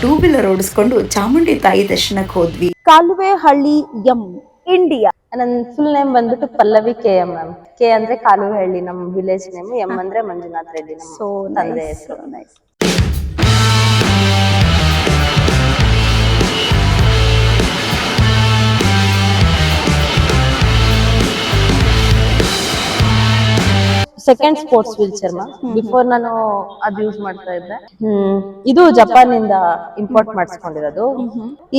2 wheeler ಓಡಿಸ್ಕೊಂಡು Chamundi ತಾಯಿ ದರ್ಶನಕ್ಕೆ ಹೋದ್ವಿ. Kaluvehalli M India. ನನ್ನ ಫುಲ್ ನೇಮ್ ಬಂದ್ಬಿಟ್ಟು ಪಲ್ಲವಿ KM ಮ್ಯಾಮ್. ಕೆ ಅಂದ್ರೆ ಕಾಲುವೆಹಳ್ಳಿ ನಮ್ಮ ವಿಲೇಜ್ ನೇಮ್, ಎಂ ಅಂದ್ರೆ ಮಂಜುನಾಥ್ ರೆಡ್ಡಿ ನಮ್ಮ ತಂದೆ ಹೆಸರು. Second sports wheel chair ma'am. Before ನಾನು ಅದು ಯೂಸ್ ಮಾಡ್ತಾ ಇದ್ದೆ. ಇದು ಜಪಾನ್ ಇಂದ ಇಂಪೋರ್ಟ್ ಮಾಡಿಸ್ಕೊಂಡಿರೋದು.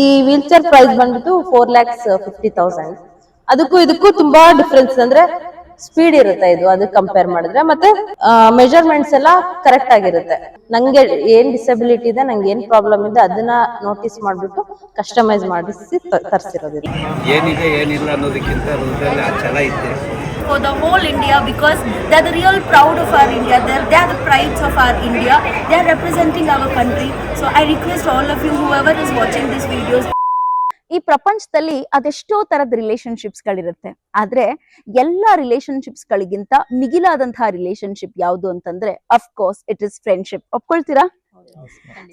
ಈ ವೀಲ್ ಚೇರ್ ಪ್ರೈಸ್ ಬಂದ್ಬಿಟ್ಟು 4,50,000. ಅದಕ್ಕೂ ಇದಕ್ಕೂ ತುಂಬಾ ಡಿಫ್ರೆನ್ಸ್ ಅಂದ್ರೆ ಸ್ಪೀಡ್ ಇರುತ್ತೆ ಇದು ಅದಕ್ಕೆ ಕಂಪೇರ್ ಮಾಡಿದ್ರೆ, ಮತ್ತೆ ಮೆಜರ್ಮೆಂಟ್ಸ್ ಎಲ್ಲ ಕರೆಕ್ಟ್ ಆಗಿರುತ್ತೆ. ನಂಗೆ ಏನ್ ಡಿಸಬಿಲಿಟಿ ಇದೆ, ನಂಗೆ ಏನ್ ಪ್ರಾಬ್ಲಮ್ ಇದೆ ಅದನ್ನ ನೋಟಿಸ್ ಮಾಡ್ಬಿಟ್ಟು ಕಸ್ಟಮೈಸ್ ಮಾಡಿಸಿ ತರಿಸಿರೋದು. ಏನಿದೆ ಏನಿಲ್ಲ ಅನ್ನೋದಕ್ಕಿಂತ ಹೃದಯದಲ್ಲಿ ಆ ಛಲ ಇದೆ. For the whole India, because they are the real proud of our India. They are the prides of our India. They are representing our country. So I request all of you, whoever is watching these videos. ಈ ಪ್ರಪಂಚದಲ್ಲಿ ಅದೆಷ್ಟೋ ತರದ relationships ಗಳಿರುತ್ತೆ, ಆದ್ರೆ ಎಲ್ಲಾ relationships ಗಳಿಗಿಂತ ಮಿಗಿಲಾದಂತಹ relationship ಯಾವುದು ಅಂತಂದ್ರೆ of course it is friendship. ಒಪ್ಕೊಳ್ತೀರಾ?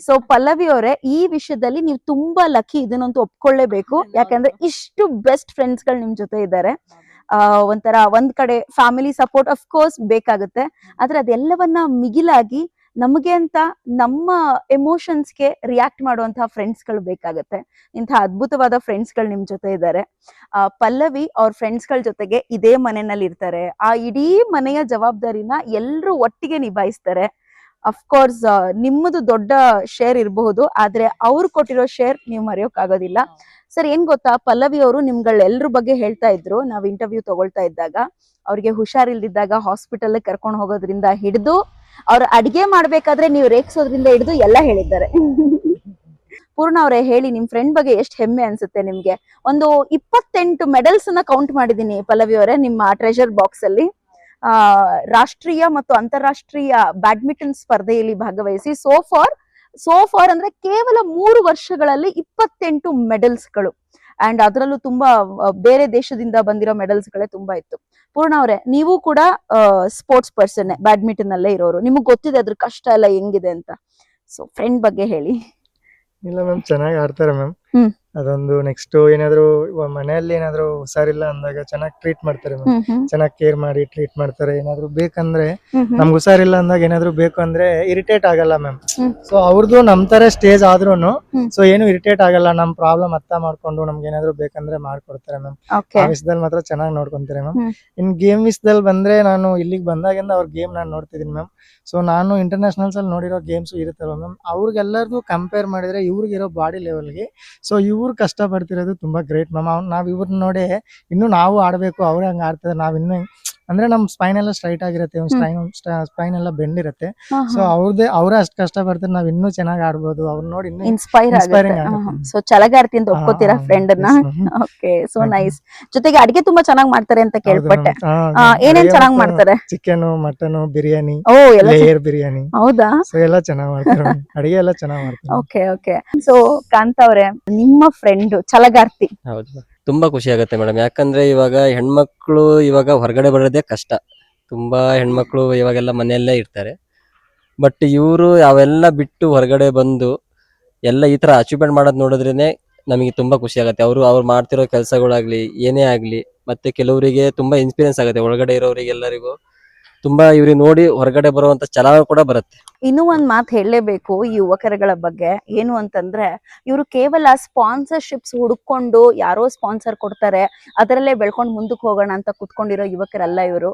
ಸೊ ಪಲ್ಲವಿ ಅವರೇ, ಈ ವಿಷಯದಲ್ಲಿ ನೀವು ತುಂಬಾ ಲಕ್ಕಿ, ಇದನ್ನಂತೂ ಒಪ್ಕೊಳ್ಳೇಬೇಕು. ಯಾಕಂದ್ರೆ ಇಷ್ಟು ಬೆಸ್ಟ್ ಫ್ರೆಂಡ್ಸ್ ಗಳು ನಿಮ್ ಜೊತೆ ಇದ್ದಾರೆ. ಒಂಥರ ಒಂದ್ ಕಡೆ ಫ್ಯಾಮಿಲಿ ಸಪೋರ್ಟ್ ಅಫ್ ಕೋರ್ಸ್ ಬೇಕಾಗುತ್ತೆ, ಆದ್ರೆ ಅದೆಲ್ಲವನ್ನ ಮಿಗಿಲಾಗಿ ನಮಗೆ ಅಂತ ನಮ್ಮ ಎಮೋಷನ್ಸ್ಗೆ ರಿಯಾಕ್ಟ್ ಮಾಡುವಂತಹ ಫ್ರೆಂಡ್ಸ್ ಗಳು ಬೇಕಾಗುತ್ತೆ. ಇಂತಹ ಅದ್ಭುತವಾದ ಫ್ರೆಂಡ್ಸ್ ಗಳು ನಿಮ್ ಜೊತೆ ಇದ್ದಾರೆ. ಪಲ್ಲವಿ ಅವ್ರ ಫ್ರೆಂಡ್ಸ್ ಗಳ ಜೊತೆಗೆ ಇದೇ ಮನೆಯಲ್ಲಿ ಇರ್ತಾರೆ. ಆ ಇಡೀ ಮನೆಯ ಜವಾಬ್ದಾರಿನ ಎಲ್ರು ಒಟ್ಟಿಗೆ ನಿಭಾಯಿಸ್ತಾರೆ. ಅಫ್ಕೋರ್ಸ್ ನಿಮ್ಮದು ದೊಡ್ಡ ಶೇರ್ ಇರಬಹುದು, ಆದ್ರೆ ಅವ್ರು ಕೊಟ್ಟಿರೋ ಶೇರ್ ನೀವು ಮರೆಯೋಕ್ ಆಗೋದಿಲ್ಲ. ಸರ್, ಏನ್ ಗೊತ್ತಾ, ಪಲ್ಲವಿ ಅವರು ನಿಮ್ಗಳೆಲ್ರ ಬಗ್ಗೆ ಹೇಳ್ತಾ ಇದ್ರು. ನಾವ್ ಇಂಟರ್ವ್ಯೂ ತಗೊಳ್ತಾ ಇದ್ದಾಗ ಅವ್ರಿಗೆ ಹುಷಾರಿಲ್ದಿದ್ದಾಗ ಹಾಸ್ಪಿಟಲ್ ಕರ್ಕೊಂಡು ಹೋಗೋದ್ರಿಂದ ಹಿಡಿದು ಅವ್ರ ಅಡಿಗೆ ಮಾಡ್ಬೇಕಾದ್ರೆ ನೀವು ರೇಗ್ಸೋದ್ರಿಂದ ಹಿಡಿದು ಎಲ್ಲ ಹೇಳಿದ್ದಾರೆ. ಪೂರ್ಣ ಅವರೇ, ಹೇಳಿ ನಿಮ್ ಫ್ರೆಂಡ್ ಬಗ್ಗೆ ಎಷ್ಟು ಹೆಮ್ಮೆ ಅನ್ಸುತ್ತೆ ನಿಮ್ಗೆ? ಒಂದು 28 ಮೆಡಲ್ಸ್ ನ ಕೌಂಟ್ ಮಾಡಿದೀನಿ ಪಲ್ಲವಿ ಅವರೇ ನಿಮ್ಮ ಟ್ರೆಷರ್ ಬಾಕ್ಸ್ ಅಲ್ಲಿ. ರಾಷ್ಟ್ರೀಯ ಮತ್ತು ಅಂತಾರಾಷ್ಟ್ರೀಯ ಬ್ಯಾಡ್ಮಿಂಟನ್ ಸ್ಪರ್ಧೆಯಲ್ಲಿ ಭಾಗವಹಿಸಿ ಸೋಫಾರ್ ಅಂದ್ರೆ ಕೇವಲ 3 ವರ್ಷಗಳಲ್ಲಿ 28 ಮೆಡಲ್ಸ್ಗಳು. ಅಂಡ್ ಅದರಲ್ಲೂ ತುಂಬಾ ಬೇರೆ ದೇಶದಿಂದ ಬಂದಿರೋ ಮೆಡಲ್ಸ್ ಗಳೇ ತುಂಬಾ ಇತ್ತು. ಪೂರ್ಣ ಅವರೇ, ನೀವು ಕೂಡ ಸ್ಪೋರ್ಟ್ಸ್ ಪರ್ಸನ್, ಬ್ಯಾಡ್ಮಿಂಟನ್ ಅಲ್ಲೇ ಇರೋರು, ನಿಮಗ್ ಗೊತ್ತಿದೆ ಅದ್ರ ಕಷ್ಟ ಎಲ್ಲ ಹೆಂಗಿದೆ ಅಂತ. ಸೊ ಫ್ರೆಂಡ್ ಬಗ್ಗೆ ಹೇಳಿ. ಇಲ್ಲ ಮ್ಯಾಮ್, ಚೆನ್ನಾಗಿ ಆಡ್ತಾರೆ ಮ್ಯಾಮ್. ಅದೊಂದು ನೆಕ್ಸ್ಟ್ ಏನಾದ್ರು ಮನೆಯಲ್ಲಿ ಏನಾದ್ರು ಹುಷಾರಿಲ್ಲ ಅಂದಾಗ ಚೆನ್ನಾಗಿ ಟ್ರೀಟ್ ಮಾಡ್ತಾರೆ ಮ್ಯಾಮ್. ಚೆನ್ನಾಗಿ ಕೇರ್ ಮಾಡಿ ಟ್ರೀಟ್ ಮಾಡ್ತಾರೆ. ಏನಾದ್ರು ಬೇಕಂದ್ರೆ ನಮ್ಗೆ ಹುಷಾರಿಲ್ಲ ಅಂದಾಗ ಏನಾದ್ರು ಬೇಕು ಅಂದ್ರೆ ಇರಿಟೇಟ್ ಆಗಲ್ಲ ಮ್ಯಾಮ್. ಸೊ ಅವ್ರದ್ದು ನಮ್ ತರ ಸ್ಟೇಜ್ ಆದ್ರೂನು ಸೊ ಏನು ಇರಿಟೇಟ್ ಆಗಲ್ಲ. ನಮ್ ಪ್ರಾಬ್ಲಮ್ ಅರ್ಥ ಮಾಡ್ಕೊಂಡು ನಮ್ಗೆ ಏನಾದ್ರು ಬೇಕಂದ್ರೆ ಮಾಡ್ಕೊಡ್ತಾರೆ ಮ್ಯಾಮ್. ಆ ವಿಷಯದಲ್ಲಿ ಮಾತ್ರ ಚೆನ್ನಾಗಿ ನೋಡ್ಕೊಂತಾರೆ ಮ್ಯಾಮ್. ಇನ್ ಗೇಮ್ ವಿಷಯದಲ್ಲಿ ಬಂದ್ರೆ, ನಾನು ಇಲ್ಲಿಗೆ ಬಂದಾಗಿಂದ ಅವ್ರ ಗೇಮ್ ನಾನು ನೋಡ್ತಿದ್ದೀನಿ ಮ್ಯಾಮ್. ಸೊ ನಾನು ಇಂಟರ್ನ್ಯಾಷನಲ್ಸ್ ಅಲ್ಲಿ ನೋಡಿರೋ ಗೇಮ್ಸ್ ಇರುತ್ತಲ್ವ ಮ್ಯಾಮ್, ಅವ್ರಿಗೆಲ್ಲರಿಗೂ ಕಂಪೇರ್ ಮಾಡಿದ್ರೆ ಇವ್ರಿಗಿರೋ ಬಾಡಿ ಲೆವೆಲ್ಗೆ ಸೊ ಇವ್ರು ಕಷ್ಟ ಪಡ್ತಿರೋದು ತುಂಬಾ ಗ್ರೇಟ್ ಮ್ಯಾಮ್. ನಾವ್ ಇವ್ರನ್ನ ನೋಡಿ ಇನ್ನು ನಾವು ಆಡ್ಬೇಕು, ಅವ್ರ ಹಂಗ ಆಡ್ತಾರೆ. ನಾವ್ ಇನ್ನು ಅಂದ್ರೆ ನಮ್ ಸ್ಪೈನ್ ಎಲ್ಲ ಸ್ಟ್ರೈಟ್ ಆಗಿರುತ್ತೆ, ಸ್ಪೈನ್ ಎಲ್ಲ ಬೆಂಡ್ ಇರುತ್ತೆ. ಸೊ ಅವ್ರ ಅಷ್ಟ್ ಕಷ್ಟ ಪಡ್ತಾರೆ, ನಾವ್ ಇನ್ನೂ ಚೆನ್ನಾಗಿ ಆಡ್ಬೋದು. ಅವ್ರ ನೋಡಿ ಇನ್ನೂ ಇನ್ಸ್ಪೈರಿಂಗ್ ಆಗುತ್ತೆ. ಸೊ ಛಲಗಾರ್ತಿ ಅಂತ ಒಪ್ಕೋತೀರಾ ಫ್ರೆಂಡ್ ನ? Okay, so nice. ಜೊತೆಗೆ ಅಡಿಗೆ ತುಂಬಾ ಚೆನ್ನಾಗಿ ಮಾಡ್ತಾರೆ ಅಂತ ಕೇಳ್ಪಟ್ಟೆ. ಏನೇನ್ ಚೆನ್ನಾಗಿ ಮಾಡ್ತಾರೆ? Chicken, mutton, biryani, layer biryani. ಹೌದಾ? ಸೊ ಎಲ್ಲ ಚೆನ್ನಾಗಿ ಮಾಡ್ತಾರೆ, ಅಡಿಗೆ ಎಲ್ಲ ಚೆನ್ನಾಗಿ ಮಾಡ್ತಾರೆ. Okay okay. ಸೊ ಕಾಂತ ಅವ್ರೆ, ನಿಮ್ಮ ಫ್ರೆಂಡ್ ಛಲಗಾರ್ತಿ. ಹೌದು, ತುಂಬಾ ಖುಷಿ ಆಗುತ್ತೆ ಮೇಡಮ್. ಯಾಕಂದ್ರೆ ಇವಾಗ ಹೆಣ್ಮಕ್ಳು ಇವಾಗ ಹೊರಗಡೆ ಬರೋದೇ ಕಷ್ಟ. ತುಂಬಾ ಹೆಣ್ಮಕ್ಳು ಇವಾಗೆಲ್ಲ ಮನೆಯಲ್ಲೇ ಇರ್ತಾರೆ. ಬಟ್ ಇವರು ಅವೆಲ್ಲ ಬಿಟ್ಟು ಹೊರಗಡೆ ಬಂದು ಎಲ್ಲ ಈ ತರ ಅಚೀವ್ಮೆಂಟ್ ಮಾಡೋದ್ ನೋಡಿದ್ರೇನೆ ನಮಗೆ ತುಂಬಾ ಖುಷಿ ಆಗುತ್ತೆ. ಅವ್ರು ಮಾಡ್ತಿರೋ ಕೆಲಸಗಳಾಗ್ಲಿ ಏನೇ ಆಗ್ಲಿ, ಮತ್ತೆ ಕೆಲವರಿಗೆ ತುಂಬಾ ಇನ್ಸ್ಪಿರೆನ್ಸ್ ಆಗುತ್ತೆ. ಒಳಗಡೆ ಇರೋರಿಗೆ ಎಲ್ಲರಿಗೂ ತುಂಬಾ ಇವ್ರಿಗೆ ನೋಡಿ ಹೊರಗಡೆ ಬರುವಂತ ಛಲ ಕೂಡ ಬರುತ್ತೆ. ಇನ್ನೂ ಒಂದ್ ಮಾತು ಹೇಳಲೇಬೇಕು ಈ ಯುವಕರುಗಳ ಬಗ್ಗೆ. ಏನು ಅಂತಂದ್ರೆ, ಇವರು ಕೇವಲ ಸ್ಪಾನ್ಸರ್ಶಿಪ್ಸ್ ಹುಡುಕೊಂಡು ಯಾರೋ ಸ್ಪಾನ್ಸರ್ ಕೊಡ್ತಾರೆ ಅದರಲ್ಲೇ ಬೆಳ್ಕೊಂಡು ಮುಂದಕ್ಕೆ ಹೋಗೋಣ ಅಂತ ಕುತ್ಕೊಂಡಿರೋ ಯುವಕರಲ್ಲ ಇವರು.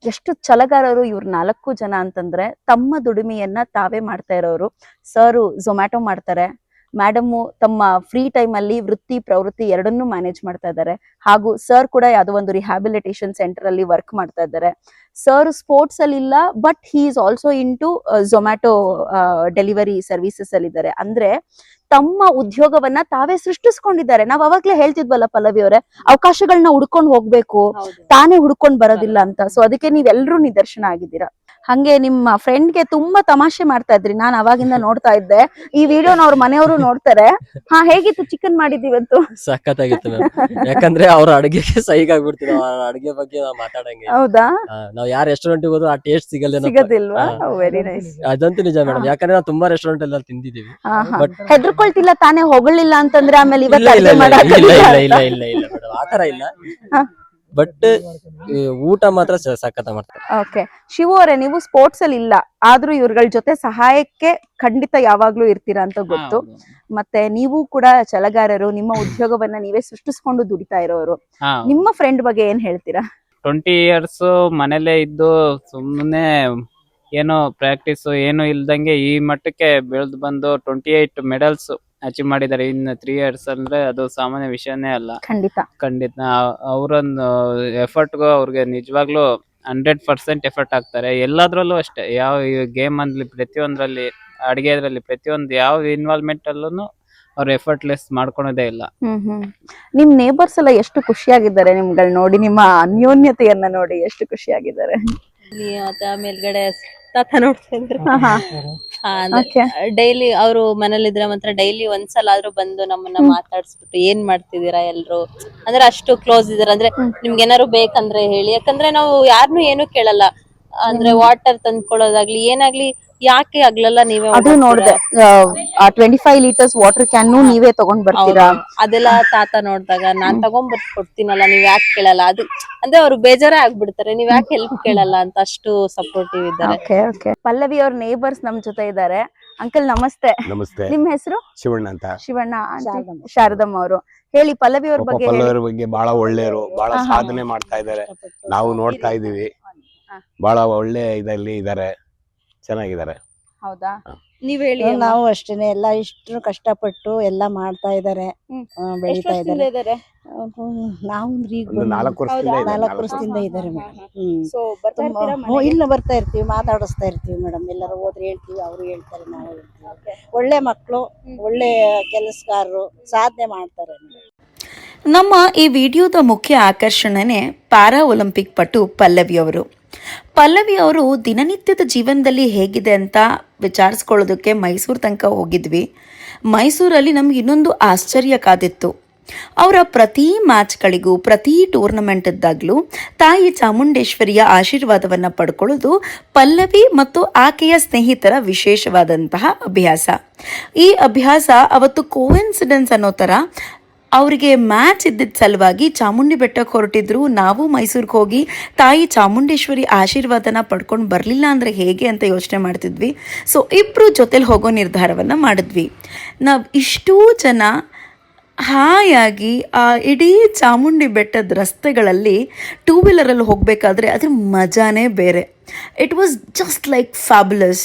ಎಷ್ಟು ಛಲಗಾರರು ಇವ್ರು 4 ಜನ ಅಂತಂದ್ರೆ, ತಮ್ಮ ದುಡಿಮೆಯನ್ನ ತಾವೇ ಮಾಡ್ತಾ ಇರೋರು. ಸರ್ ಝೊಮ್ಯಾಟೊ ಮಾಡ್ತಾರೆ, ಮೇಡಮು ತಮ್ಮ ಫ್ರೀ ಟೈಮ್ ಅಲ್ಲಿ ವೃತ್ತಿ ಪ್ರವೃತ್ತಿ ಎರಡನ್ನೂ ಮ್ಯಾನೇಜ್ ಮಾಡ್ತಾ ಇದ್ದಾರೆ. ಹಾಗೂ ಸರ್ ಕೂಡ ಯಾವುದೋ ಒಂದು ರಿಹ್ಯಾಬಿಲಿಟೇಷನ್ ಸೆಂಟರ್ ಅಲ್ಲಿ ವರ್ಕ್ ಮಾಡ್ತಾ ಇದ್ದಾರೆ. ಸರ್ ಸ್ಪೋರ್ಟ್ಸ್ ಅಲ್ಲಿ ಇಲ್ಲ, but he is also into Zomato delivery services ಅಲ್ಲಿ ಇದ್ದಾರೆ. ಅಂದ್ರೆ ತಮ್ಮ ಉದ್ಯೋಗವನ್ನ ತಾವೇ ಸೃಷ್ಟಿಸ್ಕೊಂಡಿದ್ದಾರೆ. ನಾವ್ ಅವಾಗ್ಲೇ ಹೇಳ್ತಿದ್ವಲ್ಲ ಪಲ್ಲವಿ ಅವರೇ, ಅವಕಾಶಗಳನ್ನ ಹುಡ್ಕೊಂಡು ಹೋಗ್ಬೇಕು, ತಾನೇ ಹುಡ್ಕೊಂಡ್ ಬರೋದಿಲ್ಲ ಅಂತ. ಸೊ ಅದಕ್ಕೆ ನೀವೆಲ್ಲರೂ ನಿದರ್ಶನ ಆಗಿದ್ದೀರಾ. ಹಂಗೆ ನಿಮ್ಮ ಫ್ರೆಂಡ್ಗೆ ತುಂಬಾ ತಮಾಷೆ ಮಾಡ್ತಾ ಇದ್ರಿ, ನಾನು ಅವಾಗಿಂದ ನೋಡ್ತಾ ಇದ್ದೆ. ಈ ವಿಡಿಯೋನ ಅವ್ರ ಮನೆಯವರು ನೋಡ್ತಾರೆ. ಹಾ, ಹೇಗಿತ್ತು ಚಿಕನ್ ಮಾಡಿದೀವಂತೂ? ಸಖತ್ತಾಗಿತ್ತು ಮ್ಯಾಮ್. ಯಾಕಂದ್ರೆ ಅವ್ರ ಅಡಿಗೆಗೆ ಸಹಿಗ್ ಆಗ್ಬಿಡ್ತೀವಿ, ಅಡಿಗೆ ಬಗ್ಗೆ ನಾವ್ ಮಾತಾಡಂಗೆ. ಹೌದಾ? ನಾವ್ ಯಾರ ರೆಸ್ಟೋರೆಂಟ್ ಹೋದ್ರು ಆ ಟೇಸ್ಟ್ ಸಿಗದಿಲ್ವಾ? Very nice. ಅದಂತೂ ನಿಜ ಮೇಡಮ್. ಯಾಕಂದ್ರೆ ನಾವು ತುಂಬಾ ರೆಸ್ಟೋರೆಂಟ್ ಎಲ್ಲ ತಿಂದಿದೀವಿ. ಬಟ್ ಹೆದರ್ಕೊಳ್ತಿಲ್ಲ ತಾನೇ ಹೊಗಳಿಲ್ಲ ಅಂತಂದ್ರೆ ಆಮೇಲೆ ಇಲ್ಲ ಇವತ್ತು ಇಲ್ಲ ಅಡ್ಗೆ ಇಲ್ಲ ಮಾಡಕ್ಕಾಗಲ್ಲ ಇಲ್ಲ ಅಂತ? ಇಲ್ಲ ಇಲ್ಲ ಮೇಡಮ್, ಆತರ ಇಲ್ಲ. ಹಾ. ಬಟ್ ಊಟ ಮಾತ್ರ ಸಖತ್ ಮಾಡ್ತಾರೆ. ಓಕೆ, ಶಿವು ಅವರೇ, ನೀವು ಸ್ಪೋರ್ಟ್ಸ್ ಅಲ್ಲಿ ಇಲ್ಲ, ಆದ್ರೂ ಇವ್ರಗಳ ಜೊತೆ ಸಹಾಯಕ್ಕೆ ಖಂಡಿತ ಯಾವಾಗ್ಲೂ ಇರ್ತೀರಾ ಅಂತ ಗೊತ್ತು. ಮತ್ತೆ ನೀವು ಕೂಡ ಛಲಗಾರರು, ನಿಮ್ಮ ಉದ್ಯೋಗವನ್ನ ನೀವೇ ಸೃಷ್ಟಿಸ್ಕೊಂಡು ದುಡಿತಾ ಇರೋರು. ನಿಮ್ಮ ಫ್ರೆಂಡ್ ಬಗ್ಗೆ ಏನ್ ಹೇಳ್ತೀರಾ? 20 years ಮನೇಲೆ ಇದ್ದು ಸುಮ್ಮನೆ ಏನು ಪ್ರಾಕ್ಟೀಸ್ ಏನು ಇಲ್ದಂಗೆ ಈ ಮಟ್ಟಕ್ಕೆ ಬೆಳೆದು ಬಂದು 28 ಮೆಡಲ್ಸ್ ಅಚೀವ್ ಮಾಡಿದ್ದಾರೆ. ಇನ್ನು 3 years ಅಂದ್ರೆ ಅದು ಸಾಮಾನ್ಯ ವಿಷಯನೇ ಅಲ್ಲ. ಖಂಡಿತ ಅವರೊಂದು ಎಫರ್ಟ್ಗೂ ಅವ್ರಿಗೆ ನಿಜವಾಗ್ಲೂ 100% ಎಫರ್ಟ್ ಹಾಕ್ತಾರೆ. ಎಲ್ಲದ್ರಲ್ಲೂ ಅಷ್ಟೇ, ಯಾವ ಗೇಮ್ ಅಂದ್ಲಿ ಪ್ರತಿಯೊಂದ್ರಲ್ಲಿ, ಅಡಿಗೆದ್ರಲ್ಲಿ ಪ್ರತಿಯೊಂದು ಯಾವ ಇನ್ವಾಲ್ವ್ಮೆಂಟ್ ಅಲ್ಲೂ ಅವ್ರು ಎಫರ್ಟ್ಲೆಸ್ ಮಾಡ್ಕೊಳೋದೇ ಇಲ್ಲ. ನಿಮ್ ನೇಬರ್ಸ್ ಎಲ್ಲ ಎಷ್ಟು ಖುಷಿಯಾಗಿದ್ದಾರೆ ನಿಮ್ಗಳ್ ನೋಡಿ, ನಿಮ್ಮ ಅನ್ಯೋನ್ಯತೆಯನ್ನ ನೋಡಿ ಎಷ್ಟು ಖುಷಿಯಾಗಿದ್ದಾರೆ. ಮತ್ತೆ ಮೇಲ್ಗಡೆ ತಾತ ನೋಡ್ತಾ ಇದ್ರು. ಡೈಲಿ ಅವರು ಮನೇಲಿದ್ರೆ ಮಾತ್ರ ಡೈಲಿ ಒಂದ್ಸಲ ಆದ್ರೂ ಬಂದು ನಮ್ಮನ್ನ ಮಾತಾಡ್ಸ್ಬಿಟ್ಟು ಏನ್ ಮಾಡ್ತಿದೀರಾ ಎಲ್ರು, ಅಂದ್ರೆ ಅಷ್ಟು ಕ್ಲೋಸ್ ಇದಾರೆ. ಅಂದ್ರೆ ನಿಮ್ಗೆ ಏನಾರು ಬೇಕಂದ್ರೆ ಹೇಳಿ, ಯಾಕಂದ್ರೆ ನಾವು ಯಾರನ್ನು ಏನು ಕೇಳಲ್ಲ. ಅಂದ್ರೆ ವಾಟರ್ ತಂದ್ಕೊಡೋದಾಗ್ಲಿ ಏನಾಗ್ಲಿ, ಯಾಕೆ ಆಗ್ಲಲ್ಲ ನೀವೇ ಅದು ನೋಡ್ದೆ, 25 ಲೀಟರ್ಸ್ ವಾಟರ್ ಕ್ಯಾನ್ ನೀವೇ ತಗೊಂಡ್ ಬರ್ತೀರಾ? ಅದೆಲ್ಲ ತಾತ ನೋಡ್ದಾಗ ನಾನ್ ತಗೊಂಡ್ಬರ್ತ್ ಕೊಡ್ತೀನಲ್ಲ, ನೀವ್ ಯಾಕೆ ಕೇಳಲ್ಲ? ಅದು ಅಂದ್ರೆ ಅವ್ರು ಬೇಜಾರೇ ಆಗ್ಬಿಡ್ತಾರೆ, ನೀವ್ ಯಾಕೆ ಹೆಲ್ಪ್ ಕೇಳಲ್ಲ ಅಂತ. ಅಷ್ಟು ಸಪೋರ್ಟಿವ್ ಇದ್ದಾರೆ. ಪಲ್ಲವಿ ಅವ್ರ ನೇಬರ್ಸ್ ನಮ್ ಜೊತೆ ಇದ್ದಾರೆ. ಅಂಕಲ್ ನಮಸ್ತೆ. ನಮಸ್ತೆ. ನಿಮ್ ಹೆಸರು? ಶಿವಣ್ಣ ಅಂತ. ಶಿವಣ್ಣ. ಶಾರದಮ್ಮ ಅವರು ಹೇಳಿ, ಪಲ್ಲವಿ ಅವ್ರ ಬಗ್ಗೆ. ಪಲ್ಲವಿ ಬಗ್ಗೆ ಬಹಳ ಒಳ್ಳೆಯವರು, ಬಹಳ ಸಾಧನೆ ಮಾಡ್ತಾ ಇದ್ದಾರೆ, ನಾವು ನೋಡ್ತಾ ಇದೀವಿ. ಬಹಳ ಒಳ್ಳೆ ಇದರಲ್ಲಿ ಇದಾರೆ, ಚೆನ್ನಾಗಿದ್ದಾರೆ. ಹೌದಾ? ನೀವ್ ಹೇಳಿ. ನಾವು ಅಷ್ಟೇನೆ, ಎಲ್ಲ ಇಷ್ಟು ಕಷ್ಟಪಟ್ಟು ಎಲ್ಲ ಮಾಡ್ತಾ ಇದಾರೆ, ಬೆಳಿತಾ ಇದಾರೆ. ನಾವು ಈಗ 4 ವರ್ಷದಿಂದ ಇದಾರೆ ಮೇಡಮ್. ಇಲ್ಲ, ಬರ್ತಾ ಇರ್ತೀವಿ, ಮಾತಾಡಿಸ್ತಾ ಇರ್ತೀವಿ ಮೇಡಮ್. ಎಲ್ಲರೂ ಹೋದ್ರೆ ಹೇಳ್ತೀವಿ, ಅವರು ಹೇಳ್ತಾರೆ, ನಾವು ಹೇಳ್ತೀವಿ. ಒಳ್ಳೆ ಮಕ್ಕಳು, ಒಳ್ಳೆ ಕೆಲಸಗಾರರು, ಸಾಧನೆ ಮಾಡ್ತಾರೆ. ನಮ್ಮ ಈ ವಿಡಿಯೋದ ಮುಖ್ಯ ಆಕರ್ಷಣೆನೇ ಪ್ಯಾರಾ ಒಲಿಂಪಿಕ್ ಪಟು ಪಲ್ಲವಿ ಅವರು. ಪಲ್ಲವಿ ಅವರು ದಿನನಿತ್ಯದ ಜೀವನದಲ್ಲಿ ಹೇಗಿದೆ ಅಂತ ವಿಚಾರಿಸ್ಕೊಳ್ಳೋದಕ್ಕೆ ಮೈಸೂರು ತನಕ ಹೋಗಿದ್ವಿ. ಮೈಸೂರಲ್ಲಿ ನಮ್ಗೆ ಇನ್ನೊಂದು ಆಶ್ಚರ್ಯ ಕಾದಿತ್ತು. ಅವರ ಪ್ರತಿ ಮ್ಯಾಚ್ಗಳಿಗೂ, ಪ್ರತಿ ಟೂರ್ನಮೆಂಟ್ದಾಗಲೂ ತಾಯಿ ಚಾಮುಂಡೇಶ್ವರಿಯ ಆಶೀರ್ವಾದವನ್ನು ಪಡ್ಕೊಳ್ಳೋದು ಪಲ್ಲವಿ ಮತ್ತು ಆಕೆಯ ಸ್ನೇಹಿತರ ವಿಶೇಷವಾದಂತಹ ಅಭ್ಯಾಸ. ಈ ಅಭ್ಯಾಸ ಅವತ್ತು ಕೋಇನ್ಸಿಡೆನ್ಸ್ ಅನ್ನೋ ಥರ ಅವರಿಗೆ ಮ್ಯಾಚ್ ಇದ್ದಿದ್ದ ಸಲುವಾಗಿ ಚಾಮುಂಡಿ ಬೆಟ್ಟಕ್ಕೆ ಹೊರಟಿದ್ರು. ನಾವು ಮೈಸೂರಿಗೆ ಹೋಗಿ ತಾಯಿ ಚಾಮುಂಡೇಶ್ವರಿ ಆಶೀರ್ವಾದನ ಪಡ್ಕೊಂಡು ಬರಲಿಲ್ಲ ಅಂದರೆ ಹೇಗೆ ಅಂತ ಯೋಚನೆ ಮಾಡ್ತಿದ್ವಿ. ಸೊ ಇಬ್ಬರು ಜೊತೆಲಿ ಹೋಗೋ ನಿರ್ಧಾರವನ್ನು ಮಾಡಿದ್ವಿ. ನಾವು ಇಷ್ಟೂ ಜನ ಹಾಯಾಗಿ ಆ ಇಡೀ ಚಾಮುಂಡಿ ಬೆಟ್ಟದ ರಸ್ತೆಗಳಲ್ಲಿ 2 ವೀಲರಲ್ಲಿ ಹೋಗಬೇಕಾದ್ರೆ ಅದ್ರ ಮಜಾನೇ ಬೇರೆ. It was just like fabulous.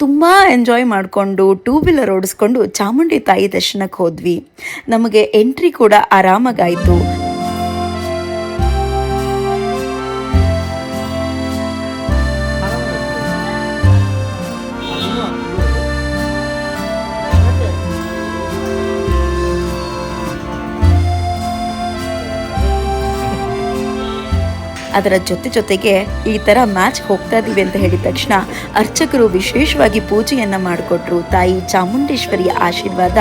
ತುಂಬ ಎಂಜಾಯ್ ಮಾಡಿಕೊಂಡು 2 ವೀಲರ್ ಓಡಿಸ್ಕೊಂಡು ಚಾಮುಂಡಿ ತಾಯಿ ದರ್ಶನಕ್ಕೆ ಹೋದ್ವಿ. ನಮಗೆ ಎಂಟ್ರಿ ಕೂಡ ಆರಾಮಾಗಾಯಿತು. ಅದರ ಜೊತೆಗೆ ಈ ಥರ ಮ್ಯಾಚ್ ಹೋಗ್ತಾ ಇದ್ದೀವಿ ಅಂತ ಹೇಳಿದ ತಕ್ಷಣ ಅರ್ಚಕರು ವಿಶೇಷವಾಗಿ ಪೂಜೆಯನ್ನು ಮಾಡಿಕೊಟ್ರು. ತಾಯಿ ಚಾಮುಂಡೇಶ್ವರಿಯ ಆಶೀರ್ವಾದ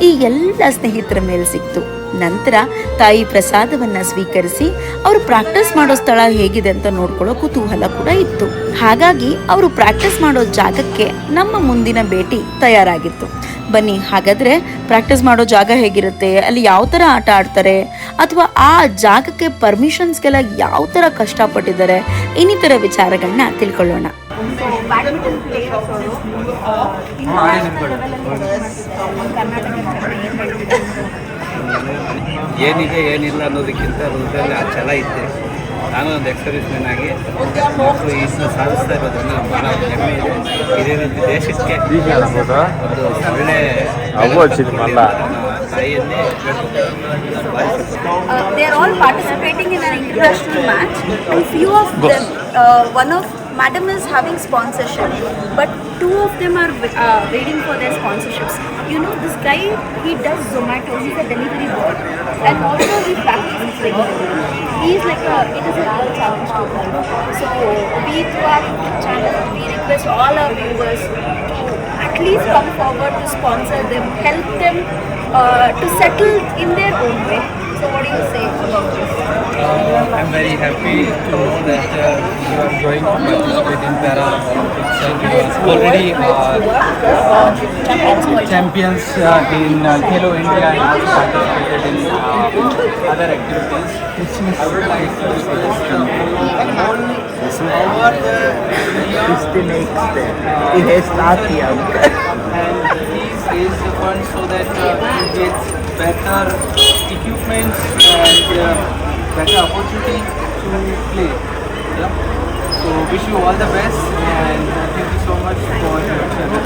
ಈ ಎಲ್ಲ ಸ್ನೇಹಿತರ ಮೇಲೆ ಸಿಕ್ತು. ನಂತರ ತಾಯಿ ಪ್ರಸಾದವನ್ನು ಸ್ವೀಕರಿಸಿ ಅವರು ಪ್ರಾಕ್ಟೀಸ್ ಮಾಡೋ ಸ್ಥಳ ಹೇಗಿದೆ ಅಂತ ನೋಡ್ಕೊಳ್ಳೋ ಕುತೂಹಲ ಕೂಡ ಇತ್ತು. ಹಾಗಾಗಿ ಅವರು ಪ್ರಾಕ್ಟೀಸ್ ಮಾಡೋ ಜಾಗಕ್ಕೆ ನಮ್ಮ ಮುಂದಿನ ಭೇಟಿ ತಯಾರಾಗಿತ್ತು. ಬನ್ನಿ, ಹಾಗಾದರೆ ಪ್ರಾಕ್ಟೀಸ್ ಮಾಡೋ ಜಾಗ ಹೇಗಿರುತ್ತೆ, ಅಲ್ಲಿ ಯಾವ ಥರ ಆಟ ಆಡ್ತಾರೆ, ಅಥವಾ ಆ ಜಾಗಕ್ಕೆ ಪರ್ಮಿಷನ್ಸ್ಗೆಲ್ಲ ಯಾವ ಥರ ಕಷ್ಟಪಟ್ಟಿದ್ದಾರೆ, ಇನ್ನಿತರ ವಿಚಾರಗಳನ್ನ ತಿಳ್ಕೊಳ್ಳೋಣ. ಏನಿದೆ ಏನಿಲ್ಲ ಅನ್ನೋದಕ್ಕಿಂತ ಹೃದಯದಲ್ಲಿ ಆ ಛಲ ಇದ್ದೆ. ನಾನು ಒಂದು ಎಕ್ಸ್ಪೀರಿಯನ್ಸ್ ಮ್ಯಾನ್ ಆಗಿ ಮಕ್ಕಳು ಇದನ್ನ ಸಾಧಿಸ್ತಾ ಇರೋದನ್ನು ಭಾಳ ಹೆಮ್ಮೆ ಇದೆ. ಇದೇ ರೀತಿ ದೇಶಕ್ಕೆ ಒಂದು ಒಳ್ಳೆ ತಾಯಿಯನ್ನೇ they are all participating in an international match, and few of them, one of madam is having sponsorship, but two of them are waiting for their sponsorships. You know, this guy, he does Zomato, he's a delivery boy, and also he practices regularly. He's like it is a real challenge to him. So we through our YouTube channel, we request all our viewers to at least come forward to sponsor them, help them to settle in their own way. So what do you say about this? I'm very happy to know that you are going to participate in Paralympics. You are already champions in Khelo India and also participated in other activities. I would like to request over the years and please raise the funds so that he gets better equipment and better opportunity to play. Yeah. So wish you all the best and thank you so much for your channel.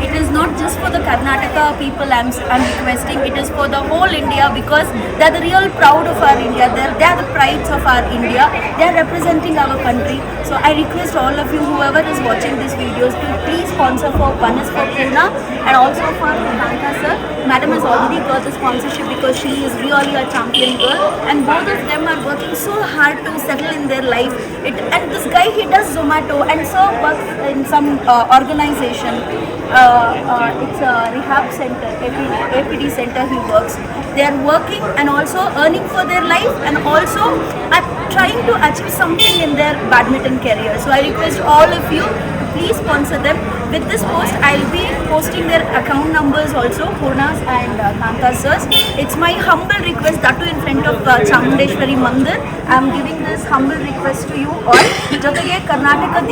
It is not just for the Karnataka people I'm requesting, it is for the whole India, because they're the real proud of our India. They're the prides of our India. They're representing our country. So I request all of you, whoever is watching these videos, to please sponsor for one is for Purna and also for Kanta sir. Madam has already got the sponsorship because she is really a champion girl, and both of them are working so hard to settle in their life. And this guy, he does Zomato and so works in some organization. It's a rehab center, APD center he works. They are working and also earning for their life and also are trying to achieve something in their badminton career. So I request all of you to please sponsor them. With this post, I'll be posting their account numbers also, Purna's and Kanta sirs. It's my humble request, that too in front of Chamundeshwari Mandir. I'm giving this humble request to you all. ಜೊತೆಗೆ ಕರ್ನಾಟಕದ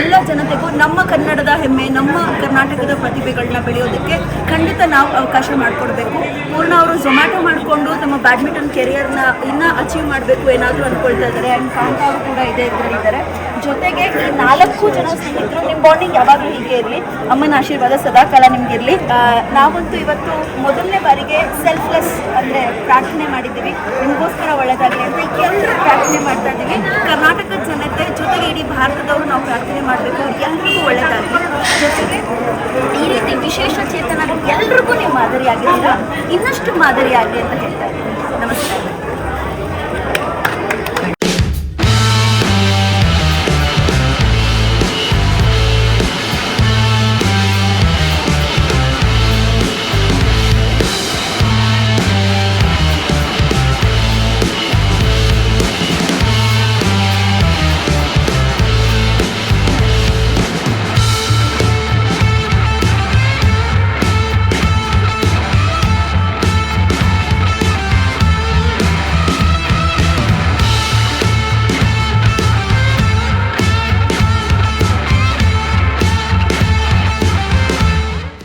ಎಲ್ಲ ಜನತೆಗೂ ನಮ್ಮ ಕನ್ನಡದ ಹೆಮ್ಮೆ, ನಮ್ಮ ಕರ್ನಾಟಕದ ಪ್ರತಿಭೆಗಳನ್ನ ಬೆಳೆಯೋದಕ್ಕೆ ಖಂಡಿತ ನಾವು ಅವಕಾಶ ಮಾಡಿಕೊಡ್ಬೇಕು. ಪೂರ್ಣ ಅವರು ಝೊಮ್ಯಾಟೊ ಮಾಡಿಕೊಂಡು ತಮ್ಮ ಬ್ಯಾಡ್ಮಿಂಟನ್ ಕೆರಿಯರ್ನ ಇನ್ನೂ ಅಚೀವ್ ಮಾಡಬೇಕು ಏನಾದರೂ ಅಂದ್ಕೊಳ್ತಾ ಇದ್ದಾರೆ. ಆ್ಯಂಡ್ ಕಾಂತಾ ಅವರು ಕೂಡ ಇದೇ ಇದರಲ್ಲಿದ್ದಾರೆ. ಜೊತೆಗೆ ಈ 4 ಜನ ಸ್ನೇಹಿತರು, ನಿಮ್ಮ ಬಾಂಡಿಂಗ್ ಯಾವಾಗಲೂ ಹೀಗೆ ಇರಲಿ, ಅಮ್ಮನ ಆಶೀರ್ವಾದ ಸದಾಕಾಲ ನಿಮಗಿರಲಿ. ನಾವಂತೂ ಇವತ್ತು ಮೊದಲನೇ ಬಾರಿಗೆ ಸೆಲ್ಫ್ಲೆಸ್ ಅಂದರೆ ಪ್ರಾರ್ಥನೆ ಮಾಡಿದ್ದೀವಿ, ನಿಮಗೋಸ್ಕರ ಒಳ್ಳೆಯದಾಗಲಿ ಅಂತ ಎಲ್ಲರೂ ಪ್ರಾರ್ಥನೆ ಮಾಡ್ತಾ ಇದ್ದೀವಿ. ಕರ್ನಾಟಕದ ಜನತೆ ಜೊತೆಗೆ ಇಡೀ ಭಾರತದವರು ನಾವು ಪ್ರಾರ್ಥನೆ ಮಾಡಬೇಕು, ಎಲ್ರಿಗೂ ಒಳ್ಳೆಯದಾಗಲಿ. ಜೊತೆಗೆ ಈ ರೀತಿ ವಿಶೇಷ ಚೇತನ ಎಲ್ರಿಗೂ ನೀವು ಮಾದರಿಯಾಗಿದ್ದೀರಾ, ಇನ್ನಷ್ಟು ಮಾದರಿಯಾಗಲಿ ಅಂತ ಹೇಳ್ತಾ ಇದ್ದೀನಿ. ನಮಸ್ಕಾರ.